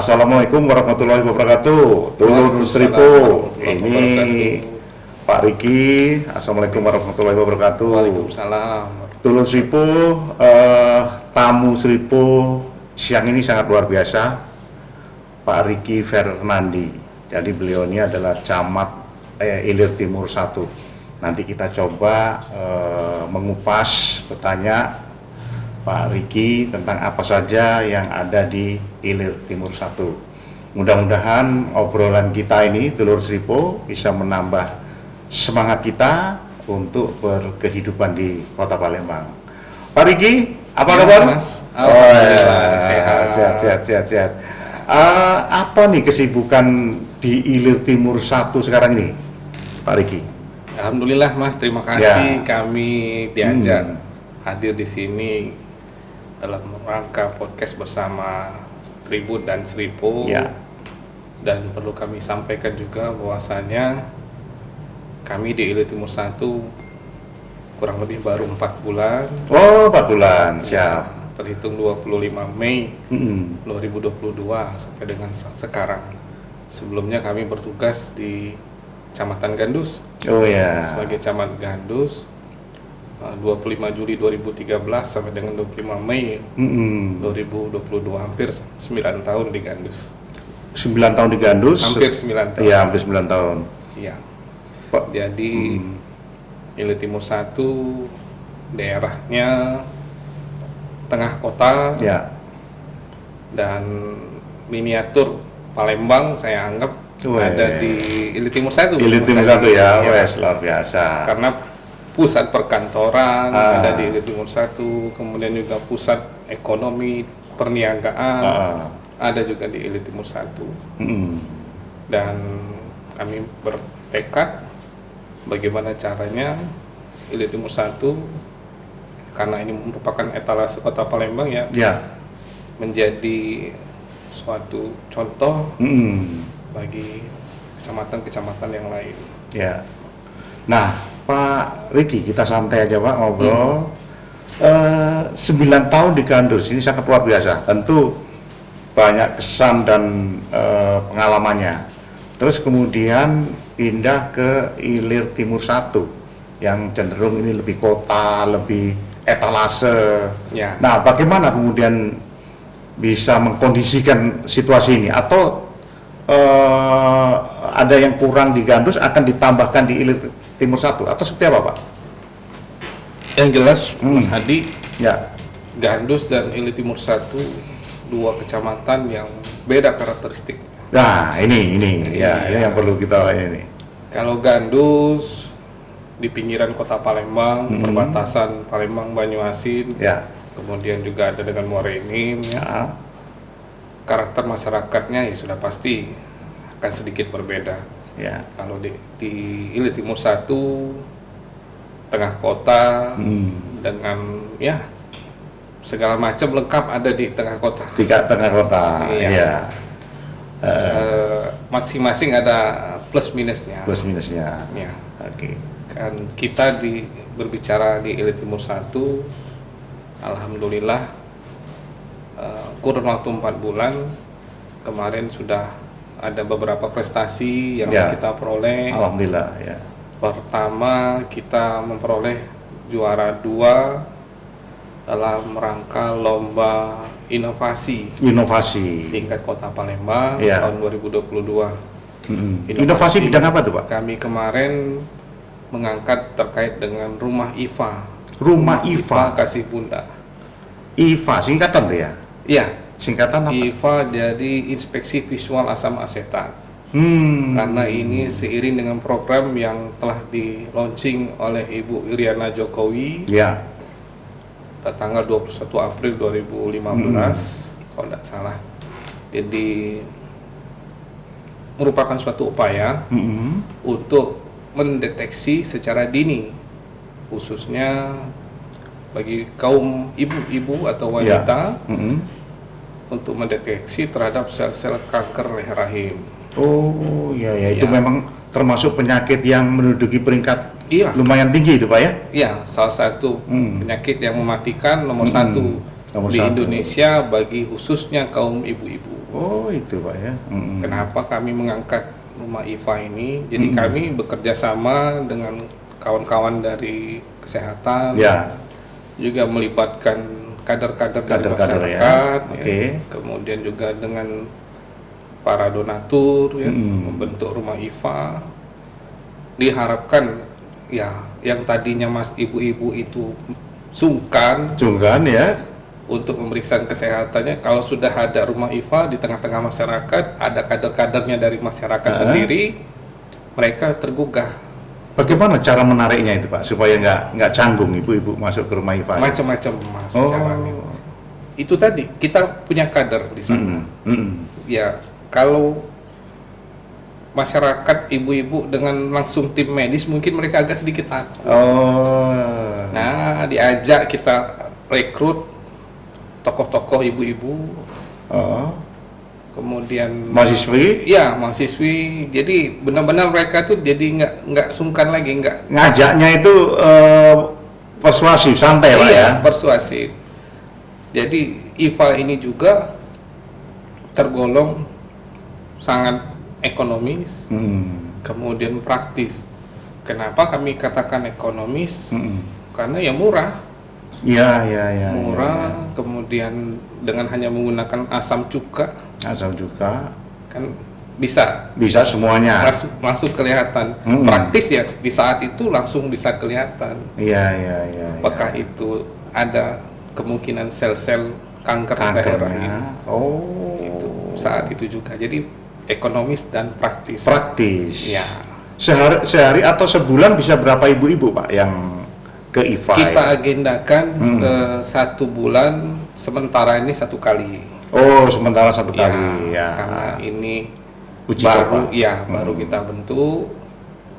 Assalamualaikum warahmatullahi wabarakatuh. Tulur Seripo. Ini Pak Riki. Assalamualaikum warahmatullahi wabarakatuh. Waalaikumsalam. Tulur Seripo, tamu Seripo siang ini sangat luar biasa. Pak Riki Fernandi. Jadi beliau ini adalah camat Ilir Timur 1. Nanti kita coba mengupas, bertanya Pak Riki tentang apa saja yang ada di Ilir Timur 1. Mudah-mudahan obrolan kita ini, Tulur Seripo, bisa menambah semangat kita untuk berkehidupan di Kota Palembang. Pak Riki, apa kabar? Mas. Alhamdulillah, sehat. Apa nih kesibukan di Ilir Timur 1 sekarang ini, Pak Riki? Alhamdulillah Mas, terima kasih kami diajak hadir di sini dalam rangka podcast bersama Tribun dan Seripo. Dan perlu kami sampaikan juga bahwasanya kami di Ilir Timur 1 kurang lebih baru 4 bulan. Oh, 4 bulan, siap. Terhitung 25 Mei 2022 sampai dengan sekarang. Sebelumnya kami bertugas di Kecamatan Gandus. Oh ya. Sebagai camat Gandus 25 Juli 2013 sampai dengan 25 Mei 2022, hampir 9 tahun di Gandus. 9 tahun di Gandus? Hampir 9 tahun. Iya, hampir 9 tahun. Iya. Pak. Jadi Ilir Timur 1 daerahnya tengah kota. Ya. Dan miniatur Palembang saya anggap ada di Ilir Timur 1. Ilir Timur 1 ya, wes luar biasa. Karena pusat perkantoran ada di Ilir Timur 1, kemudian juga pusat ekonomi perniagaan ada juga di Ilir Timur 1. Dan kami bertekad bagaimana caranya Ilir Timur 1, karena ini merupakan etalase Kota Palembang ya. Menjadi suatu contoh bagi kecamatan-kecamatan yang lain. Ya. Nah, Pak Riki, kita santai aja Pak, ngobrol. 9 tahun di Gandus, ini sangat luar biasa. Tentu banyak kesan dan pengalamannya. Terus kemudian pindah ke Ilir Timur 1 yang cenderung ini lebih kota, lebih etalase. Ya. Nah, bagaimana kemudian bisa mengkondisikan situasi ini? Atau ada yang kurang di Gandus akan ditambahkan di Ilir Timur 1 atau seperti apa Pak? Yang jelas Mas Hadi, Gandus dan Ilir Timur 1 dua kecamatan yang beda karakteristik. Nah ini yang perlu kita ini. Kalau Gandus di pinggiran Kota Palembang, perbatasan Palembang Banyuasin, kemudian juga ada dengan Muara Enim. Karakter masyarakatnya ya sudah pasti akan sedikit berbeda. Kalau di Ilir Timur 1 tengah kota dengan segala macam lengkap ada di tengah kota. Tengah kota. Masing-masing ada plus minusnya. Ya. Oke. Kan kita berbicara di Ilir Timur 1, alhamdulillah kurun waktu 4 bulan kemarin sudah ada beberapa prestasi yang kita peroleh. Alhamdulillah ya. Pertama, kita memperoleh juara 2 dalam rangka lomba inovasi tingkat Kota Palembang tahun 2022. Inovasi bidang apa tuh Pak? Kami kemarin mengangkat terkait dengan rumah IFA. Rumah IFA Kasih Bunda. IFA singkatan tuh ya? Iya. Singkatan apa? IFA jadi Inspeksi Visual Asam Asetat. Karena ini seiring dengan program yang telah di launching oleh Ibu Iriana Jokowi pada tanggal 21 April 2015 kalau tidak salah. Jadi merupakan suatu upaya untuk mendeteksi secara dini, khususnya bagi kaum ibu-ibu atau wanita, untuk mendeteksi terhadap sel-sel kanker rahim. Oh iya itu memang termasuk penyakit yang menduduki peringkat lumayan tinggi itu Pak ya? Iya, salah satu penyakit yang mematikan nomor satu di Indonesia bagi khususnya kaum ibu-ibu. Oh itu Pak ya. Kenapa kami mengangkat rumah IFA ini? Jadi kami bekerja sama dengan kawan-kawan dari kesehatan, Ya. juga melibatkan kader-kader dari Kader-kader ya. masyarakat, Oke. kemudian juga dengan para donatur, ya, membentuk rumah IFA. Diharapkan ya yang tadinya mas ibu-ibu itu sungkan Ya. untuk pemeriksaan kesehatannya, kalau sudah ada rumah IFA di tengah-tengah masyarakat, ada kader-kadernya dari masyarakat sendiri, mereka tergugah. Bagaimana cara menariknya itu Pak supaya nggak canggung ibu-ibu masuk ke rumah IFA? Macam-macam mas caranya. Itu tadi kita punya kader di sana. Ya kalau masyarakat ibu-ibu dengan langsung tim medis mungkin mereka agak sedikit takut. Nah diajak kita rekrut tokoh-tokoh ibu-ibu, kemudian mahasiswi, ya mahasiswi, jadi benar-benar mereka tuh jadi nggak sungkan lagi, ngajaknya itu persuasif, santai lah ya. Persuasif. Jadi IFA ini juga tergolong sangat ekonomis, kemudian praktis. Kenapa kami katakan ekonomis? Karena ya murah. Ya. Murah, kemudian dengan hanya menggunakan asam cuka kan bisa semuanya langsung kelihatan. Praktis ya, di saat itu langsung bisa kelihatan. Iya. Apakah itu ada kemungkinan sel-sel kanker pada daerah itu saat itu juga. Jadi ekonomis dan praktis. Ya. Sehari atau sebulan bisa berapa ibu-ibu Pak yang ke IFA? Kita agendakan satu bulan, sementara ini 1 kali. Oh, sementara 1 kali ya. Karena ini uji coba. Baru kita bentuk,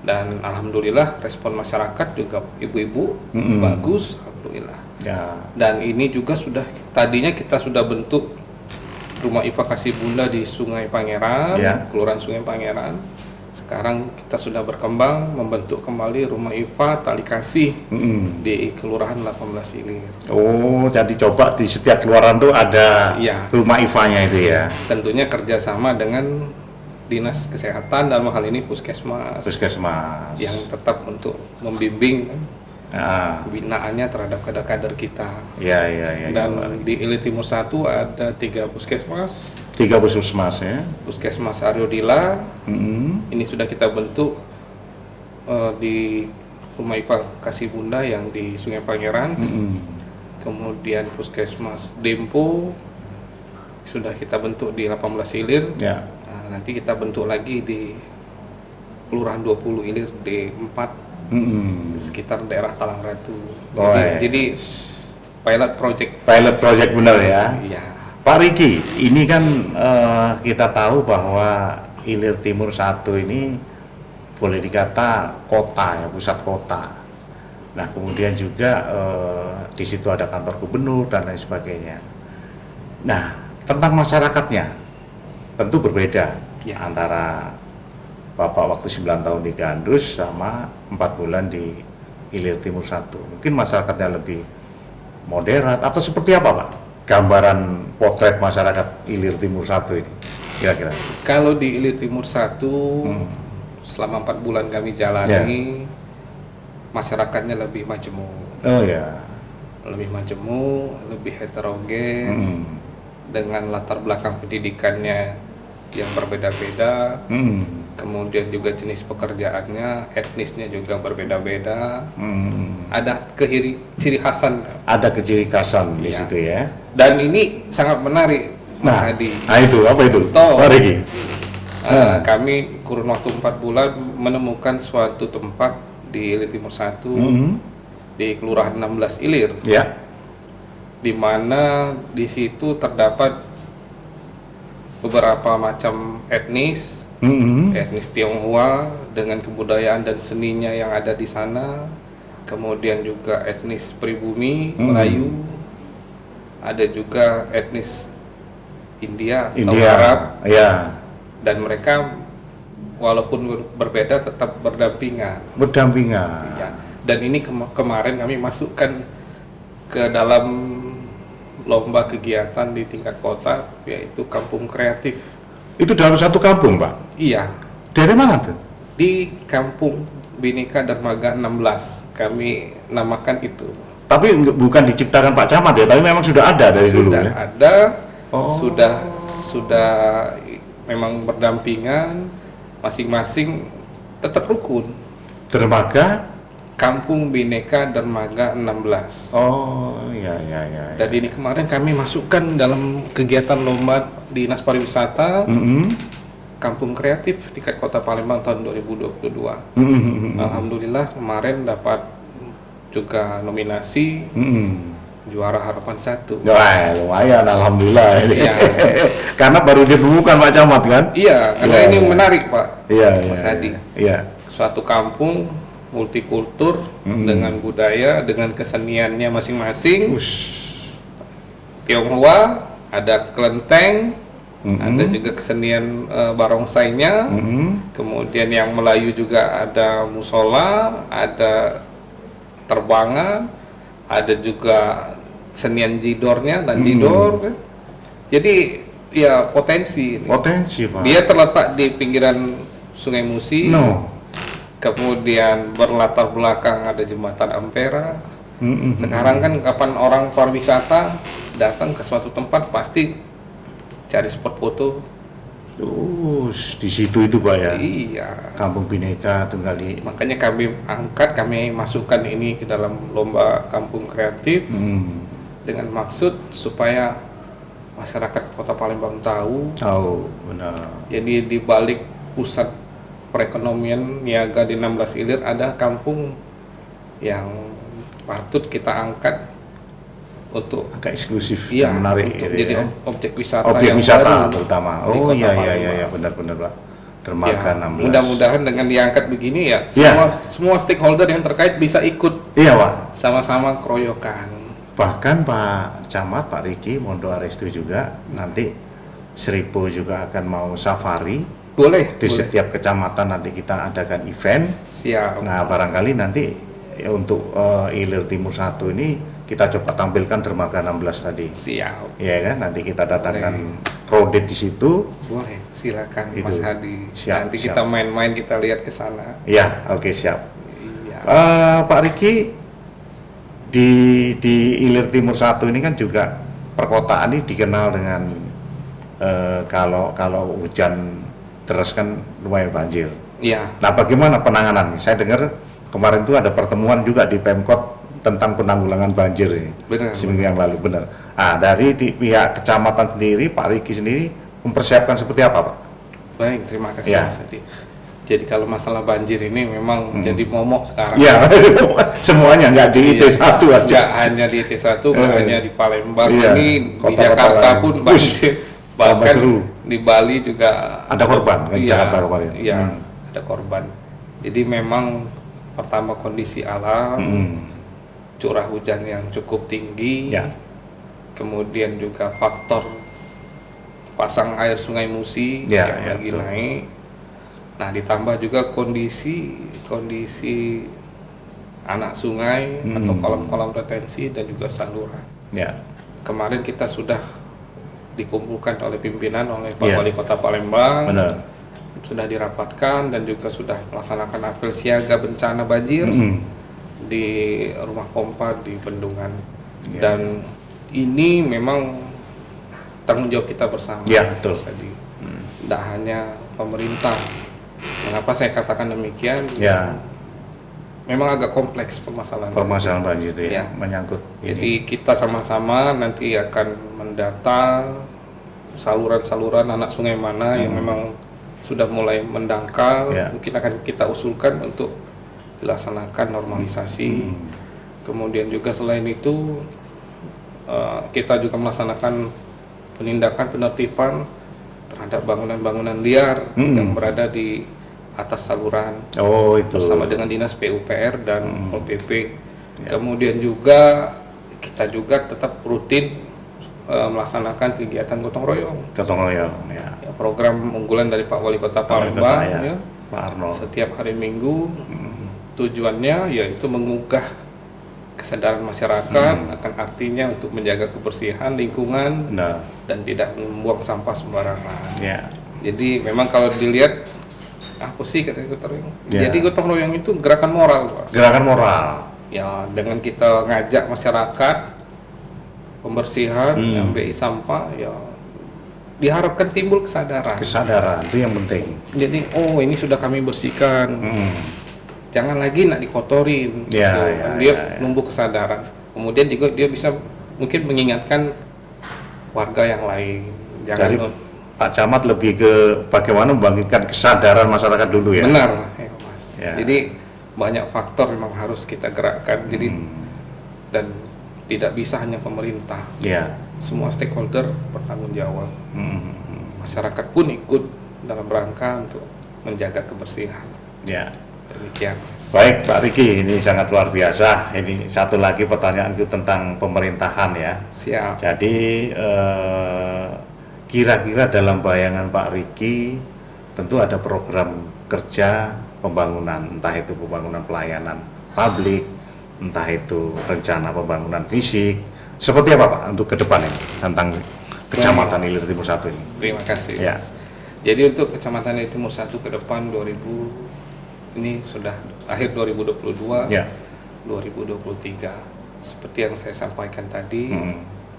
dan alhamdulillah respon masyarakat juga ibu-ibu bagus, alhamdulillah. Ya. Dan ini juga tadinya kita sudah bentuk rumah IFA Kasih Bunda di Sungai Pangeran, Kelurahan Sungai Pangeran. Sekarang kita sudah berkembang membentuk kembali rumah IFA Tali Kasih di Kelurahan 18 Ilir. Oh, jadi coba di setiap kelurahan tuh ada rumah IFA-nya itu ya. Tentunya kerjasama dengan Dinas Kesehatan, dalam hal ini Puskesmas. Yang tetap untuk membimbing pembinaannya terhadap kader-kader kita. Dan di Ilir Timur 1 ada 3 puskesmas. 3 puskesmas ya. Puskesmas Aryodila, ini sudah kita bentuk di rumah IFA Kasih Bunda yang di Sungai Pangeran. Kemudian Puskesmas Dempo sudah kita bentuk di 18 Ilir. Nah, nanti kita bentuk lagi di Kelurahan 20 Ilir D4, sekitar daerah Talang Ratu. Jadi pilot project benar ya. Iya. Pak Riki, ini kan kita tahu bahwa Ilir Timur 1 ini boleh dikata kota ya, pusat kota. Nah kemudian juga di situ ada kantor gubernur dan lain sebagainya. Nah tentang masyarakatnya tentu berbeda antara Bapak waktu 9 tahun di Gandus sama 4 bulan di Ilir Timur 1. Mungkin masyarakatnya lebih moderat atau seperti apa Pak? Gambaran potret masyarakat Ilir Timur 1 ini kira-kira. Kalau di Ilir Timur 1 selama 4 bulan kami jalani, masyarakatnya lebih majemuk. Lebih majemuk, lebih heterogen, dengan latar belakang pendidikannya yang berbeda-beda. Kemudian juga jenis pekerjaannya, etnisnya juga berbeda-beda. Ada ciri khasan. Ada ciri khasan di situ ya. Dan ini sangat menarik, Mas Hadi. Nah itu apa itu? Kami kurun waktu 4 bulan menemukan suatu tempat di Ilir Timur 1 di Kelurahan 16 Ilir. Di mana di situ terdapat beberapa macam etnis. Etnis Tionghoa dengan kebudayaan dan seninya yang ada di sana, kemudian juga etnis pribumi Melayu, ada juga etnis India atau Arab, dan mereka walaupun berbeda tetap berdampingan. Dan ini kemarin kami masukkan ke dalam lomba kegiatan di tingkat kota, yaitu Kampung Kreatif. Itu dalam satu kampung, Pak? Iya. Dari mana tuh? Di Kampung Bhinneka Dermaga 16, kami namakan itu. Tapi bukan diciptakan Pak Camat ya, tapi memang sudah ada dari dulu ya? Sudah ada, sudah memang berdampingan, masing-masing tetap rukun. Dermaga? Kampung Bhinneka Dermaga 16. Oh, iya. Dan ini kemarin kami masukkan dalam kegiatan lomba Dinas Pariwisata Kampung Kreatif tingkat Kota Palembang tahun 2022. Alhamdulillah kemarin dapat juga nominasi juara harapan 1. Wah, lumayan, alhamdulillah. Iya. Karena baru ditemukan Pak Camat kan? Iya, karena ini menarik Pak. Iya, Mas Hadi. Iya. Suatu kampung multikultur dengan budaya, dengan keseniannya masing-masing. Tionghoa, ada kelenteng, ada juga kesenian barongsainya. Kemudian yang Melayu juga ada musola, ada terbangan, ada juga kesenian jidornya dan jidor. Kan? Jadi ya potensi. Potensi Pak. Dia terletak di pinggiran Sungai Musi. Kemudian berlatar belakang ada jembatan Ampera. Sekarang kan kapan orang pariwisata datang ke suatu tempat pasti cari spot foto. Di situ itu Pak ya? Iya. Kampung Bhinneka Tunggali. Makanya kami masukkan ini ke dalam lomba Kampung Kreatif dengan maksud supaya masyarakat Kota Palembang tahu. Benar. Jadi di balik pusat perekonomian niaga di 16 Ilir ada kampung yang patut kita angkat untuk agak eksklusif, iya, menarik untuk gitu jadi ya. objek wisata Objek yang wisata baru terutama. Iya, benar Pak. Dermaga 16. Mudah-mudahan dengan diangkat begini ya, semua stakeholder yang terkait bisa ikut. Iya Pak. Sama-sama keroyokan. Bahkan Pak Camat, Pak Riki, Mondo Arestu juga nanti Seripo juga akan mau safari. Boleh. Setiap kecamatan nanti kita adakan event. Siap. Nah barangkali nanti untuk Ilir Timur 1 ini kita coba tampilkan Dermaga 16 tadi. Siap. Iya kan, nanti kita datangkan kredit di situ. Boleh, silakan Itu. Mas Hadi. Siap, nanti siap. kita main-main, kita lihat ke sana. Iya, oke, siap. Iya. Pak Riki, di Ilir Timur 1 ini kan juga perkotaan ini dikenal dengan kalau hujan terus kan lumayan banjir. Iya. Nah, bagaimana penanganan? Saya dengar kemarin itu ada pertemuan juga di Pemkot tentang penanggulangan banjir ini. Benar. Seminggu yang lalu, benar. Dari pihak kecamatan sendiri, Pak Riki sendiri mempersiapkan seperti apa, Pak? Baik, terima kasih Ya. Mas Hadi. Jadi kalau masalah banjir ini memang jadi momok sekarang. Iya, semuanya nggak di IT1 aja. Nggak hanya di IT1, nggak hanya di Palembang, Iya. ini di Kota-kota Jakarta lain. pun banjir. Bahkan seru. di Bali juga Ada korban kan, iya, Jakarta kemarin. Iya, ada korban. Jadi memang pertama kondisi alam, curah hujan yang cukup tinggi, Ya. kemudian juga faktor pasang air Sungai Musi Ya, yang ya, lagi betul. naik. Nah, ditambah juga kondisi anak sungai atau kolam-kolam retensi dan juga saluran. Ya. Kemarin kita sudah dikumpulkan oleh pimpinan oleh Pak Ya. Wali Kota Palembang, Benar. sudah dirapatkan dan juga sudah melaksanakan apel siaga bencana banjir di rumah pompa di Bendungan. Ya. Dan ini memang tanggung jawab kita bersama. Ya, betul. Jadi tidak hanya pemerintah. Mengapa saya katakan demikian? Ya. Memang agak kompleks permasalahan. Permasalahan banjir itu ya, Ya. menyangkut Jadi kita sama-sama nanti akan mendata saluran-saluran anak sungai mana yang memang sudah mulai mendangkal. Ya. Mungkin akan kita usulkan untuk dilaksanakan normalisasi. Kemudian juga selain itu kita juga melaksanakan penindakan penertiban terhadap bangunan-bangunan liar yang berada di atas saluran Oh, itu. bersama dengan Dinas PUPR dan Pol PP. Kemudian juga kita juga tetap rutin melaksanakan kegiatan gotong royong. Gotong royong, ya. Ya, program unggulan dari Pak Wali Kota Wali Palembang Kota, ya. ya. Pak Arno. Setiap hari Minggu tujuannya yaitu menggugah kesadaran masyarakat akan artinya untuk menjaga kebersihan lingkungan dan tidak membuang sampah sembarangan. Jadi memang kalau dilihat apa sih katanya gotong royong? Jadi gotong royong itu gerakan moral, Pak. Gerakan moral. Ya, dengan kita ngajak masyarakat pembersihan, MBI sampah, ya diharapkan timbul kesadaran. Kesadaran itu yang penting. Jadi, oh ini sudah kami bersihkan, jangan lagi nak dikotorin. Dia numbuh kesadaran. Kemudian juga dia bisa mungkin mengingatkan warga yang lain. Jadi Pak Camat lebih ke bagaimana membangkitkan kesadaran masyarakat dulu ya. Benar, ya, Mas. Jadi banyak faktor memang harus kita gerakkan. Jadi dan tidak bisa hanya pemerintah. Semua stakeholder bertanggung jawab. Masyarakat pun ikut dalam rangka untuk menjaga kebersihan. Demikian. Baik Pak Riki, ini sangat luar biasa. Ini satu lagi pertanyaanku tentang pemerintahan ya. Siap. Jadi kira-kira dalam bayangan Pak Riki tentu ada program kerja pembangunan, entah itu pembangunan pelayanan publik, entah itu rencana pembangunan fisik. Seperti apa Pak untuk ke depan ini tentang Kecamatan Ilir Timur 1 ini? Terima kasih. Jadi untuk Kecamatan Ilir Timur 1 ke depan ini sudah akhir 2022, 2023. Seperti yang saya sampaikan tadi,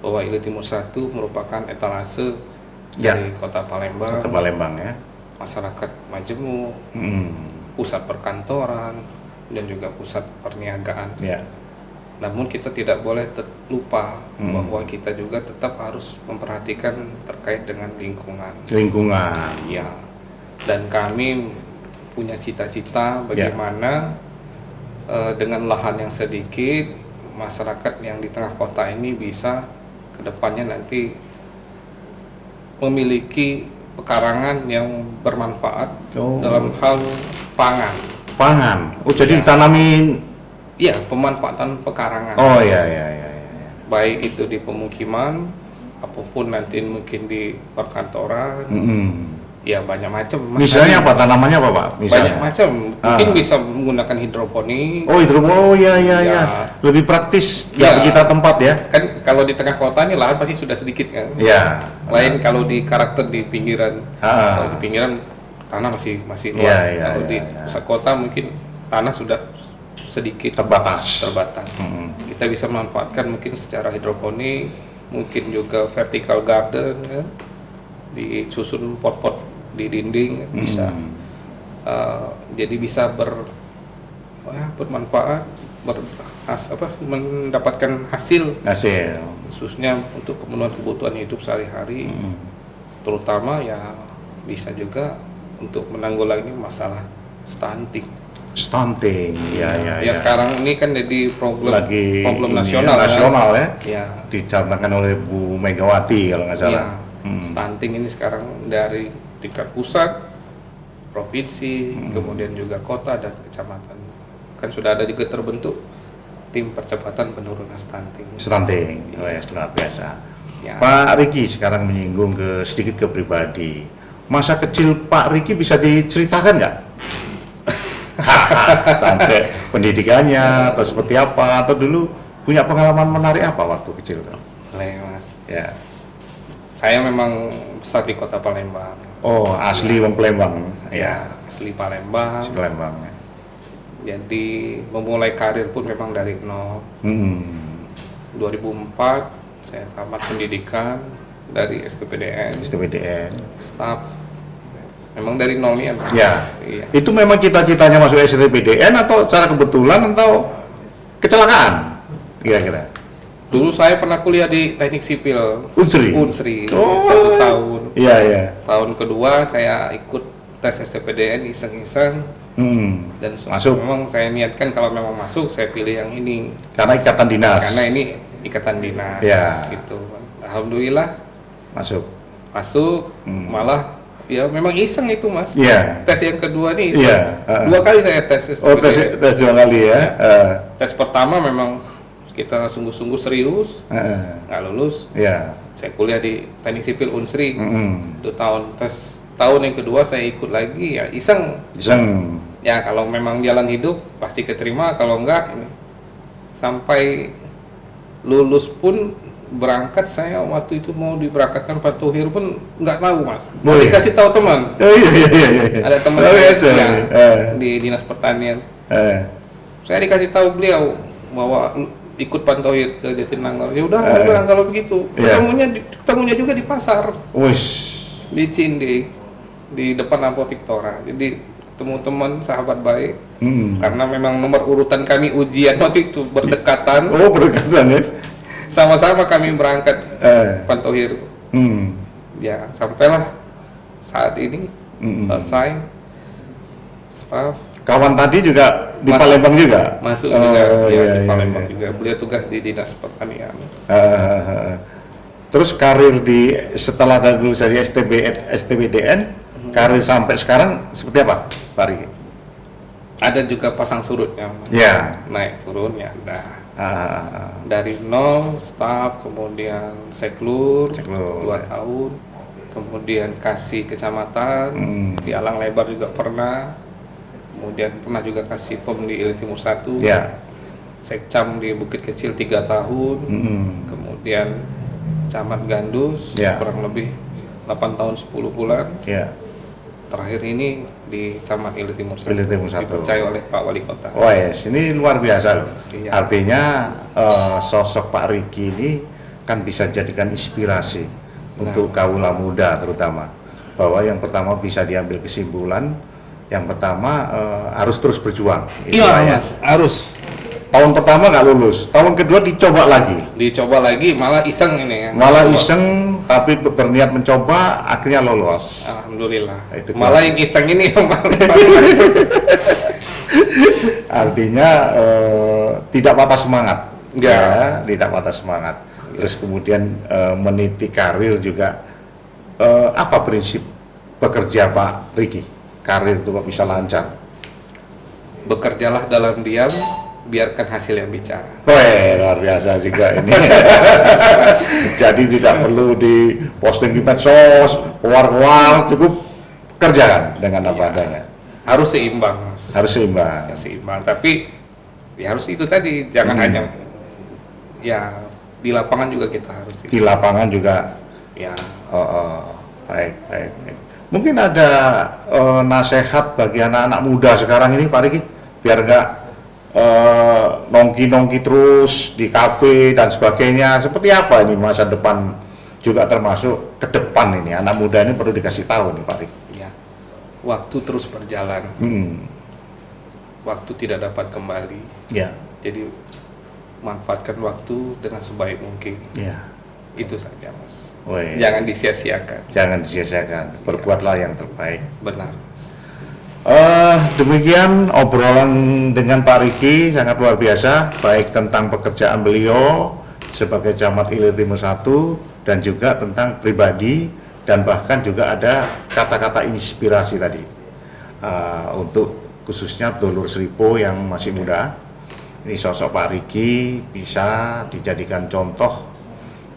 bahwa Ilir Timur 1 merupakan etalase dari Kota Palembang, masyarakat majemuk, pusat perkantoran dan juga pusat perniagaan. Namun kita tidak boleh lupa bahwa kita juga tetap harus memperhatikan terkait dengan lingkungan. Ya. Dan kami punya cita-cita bagaimana dengan lahan yang sedikit, masyarakat yang di tengah kota ini bisa kedepannya nanti memiliki pekarangan yang bermanfaat dalam hal pangan. Jadi ditanamin. Iya, pemanfaatan pekarangan. Baik itu di pemukiman, apapun nanti mungkin di perkantoran. Ya banyak macam. Misalnya apa tanamannya apa Pak? Banyak macam. Mungkin bisa menggunakan hidroponik. Lebih praktis dari kita tempat ya. Kan kalau di tengah kota ini lahan pasti sudah sedikit kan. Lain kalau di karakter di pinggiran. Kalau di pinggiran tanah masih luas. Kalau di pusat kota mungkin tanah sudah sedikit terbatas. Kita bisa memanfaatkan mungkin secara hidroponik, mungkin juga vertical garden ya. Disusun pot-pot di dinding bisa. Jadi bisa bermanfaat, mendapatkan hasil khususnya untuk pemenuhan kebutuhan hidup sehari-hari. Terutama ya bisa juga untuk menanggulangi masalah stunting. Ya sekarang ini kan jadi problem nasional ya. Dicanangkan oleh Bu Megawati kalau nggak salah. Stunting ini sekarang dari tingkat pusat, provinsi, kemudian juga kota dan kecamatan. Kan sudah ada juga terbentuk tim percepatan penurunan stunting. Luar biasa. Pak Riki sekarang menyinggung sedikit ke pribadi. Masa kecil Pak Riki bisa diceritakan nggak? Sampai pendidikannya atau seperti apa, atau dulu punya pengalaman menarik apa waktu kecil? Boleh Mas. Saya memang besar di Kota Palembang. Asli wong Palembang. Asli Palembang. Jadi memulai karir pun memang dari nol. 2004 saya tamat pendidikan dari STPDN. Staf. Memang dari nol nih ya. Itu memang cita-citanya masuk STPDN atau secara kebetulan atau kecelakaan? Kira-kira. Dulu saya pernah kuliah di Teknik Sipil Unsri 1 tahun. Tahun kedua saya ikut tes STPDN iseng-iseng. Dan masuk. Memang saya niatkan kalau memang masuk saya pilih yang ini. Karena ikatan dinas. Karena ini ikatan dinas. Gitu. Alhamdulillah masuk. Malah ya memang iseng itu Mas. Tes yang kedua nih iseng. 2 kali saya tes STPDN. Tes 2 kali ya. Tes pertama memang kita sungguh-sungguh serius, nggak lulus. Saya kuliah di Teknik Sipil Unsri 2 tahun. Tahun yang kedua saya ikut lagi ya iseng. Ya kalau memang jalan hidup pasti keterima, kalau enggak ini sampai lulus pun berangkat, saya waktu itu mau diberangkatkan Pak Thohir pun nggak tahu Mas. Dikasih tahu teman. Iya. Ada teman di Dinas Pertanian. Saya dikasih tahu beliau bahwa ikut Pak Thohir ke Jatinangor. Ya udah, bilang kalau begitu. Ketemunya juga di pasar. Di Cinde, di depan apotik Tora. Jadi ketemu teman, sahabat baik. Karena memang nomor urutan kami ujian waktu itu berdekatan. Oh, berdekatan ya. Sama-sama kami berangkat Pak Thohir. Ya, sampailah saat ini selesai. Staff. Kawan tadi juga di Palembang juga? Masuk juga, di Palembang juga. Beliau tugas di Dinas Pertanian. Terus karir setelah lulus dari STBDN, karir sampai sekarang seperti apa, Pak Riki? Ada juga pasang surutnya, naik turun ya ada. Dari nol, staf, kemudian seklur 2 tahun, kemudian kasih kecamatan, di Alang Lebar juga pernah, kemudian pernah juga kasih POM di Ilir Timur 1, sekcam di Bukit Kecil 3 tahun, kemudian camat Gandus kurang lebih 8 tahun 10 bulan, terakhir ini di Camat Ilir Timur 1, dipercaya oleh Pak Wali Kota. Wah, ini luar biasa loh. Artinya sosok Pak Riki ini kan bisa jadikan inspirasi untuk kaula muda terutama, bahwa yang pertama bisa diambil kesimpulan, yang pertama harus terus berjuang. Iya Mas, harus. Tahun pertama nggak lulus, tahun kedua dicoba lagi, malah iseng ini ya. Malah iseng, tapi berniat mencoba, akhirnya lolos. Alhamdulillah. Malah yang iseng ini yang artinya tidak patah semangat, tidak patah semangat. Terus kemudian meniti karir juga. Apa prinsip bekerja Pak Riki? Karir itu kok bisa lancar? Bekerjalah dalam diam, biarkan hasil yang bicara. Luar biasa juga ini. Jadi tidak perlu di posting di medsos, keluar, cukup kerjakan dengan apa adanya. Harus seimbang, Mas. Harus seimbang. Tapi ya harus itu tadi, jangan hanya ya di lapangan juga kita harus. Di lapangan juga. Ya. Baik. Mungkin ada nasihat bagi anak-anak muda sekarang ini, Pak Riki, biar nggak nongki terus di kafe dan sebagainya. Seperti apa ini masa depan juga termasuk ke depan ini, anak muda ini perlu dikasih tahu nih Pak Riki. Ya, waktu terus berjalan, waktu tidak dapat kembali. Jadi manfaatkan waktu dengan sebaik mungkin. Itu saja Mas. Jangan disia-siakan. Berbuatlah yang terbaik. Benar. Demikian obrolan dengan Pak Riki, sangat luar biasa, baik tentang pekerjaan beliau sebagai Camat Ilir Timur 1 dan juga tentang pribadi, dan bahkan juga ada kata-kata inspirasi tadi untuk khususnya dulur Sripo yang masih muda. Ini sosok Pak Riki bisa dijadikan contoh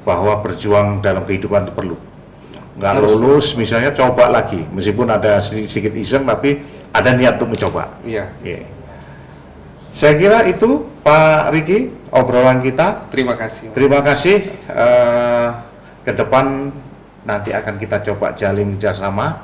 bahwa berjuang dalam kehidupan itu perlu. Nggak lulus misalnya, coba lagi, meskipun ada sedikit iseng tapi ada niat untuk mencoba. Saya kira itu Pak Riki obrolan kita. Terima kasih. Ke depan nanti akan kita coba jalin kerjasama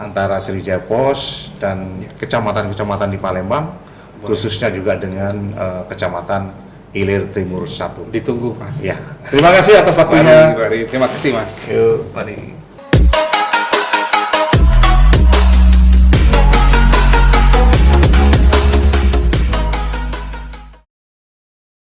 antara Sriwijaya Pos dan kecamatan-kecamatan di Palembang, khususnya juga dengan kecamatan Ilir Timur 1. Ditunggu Mas. Terima kasih atas waktunya. Terima kasih Mas. Mari.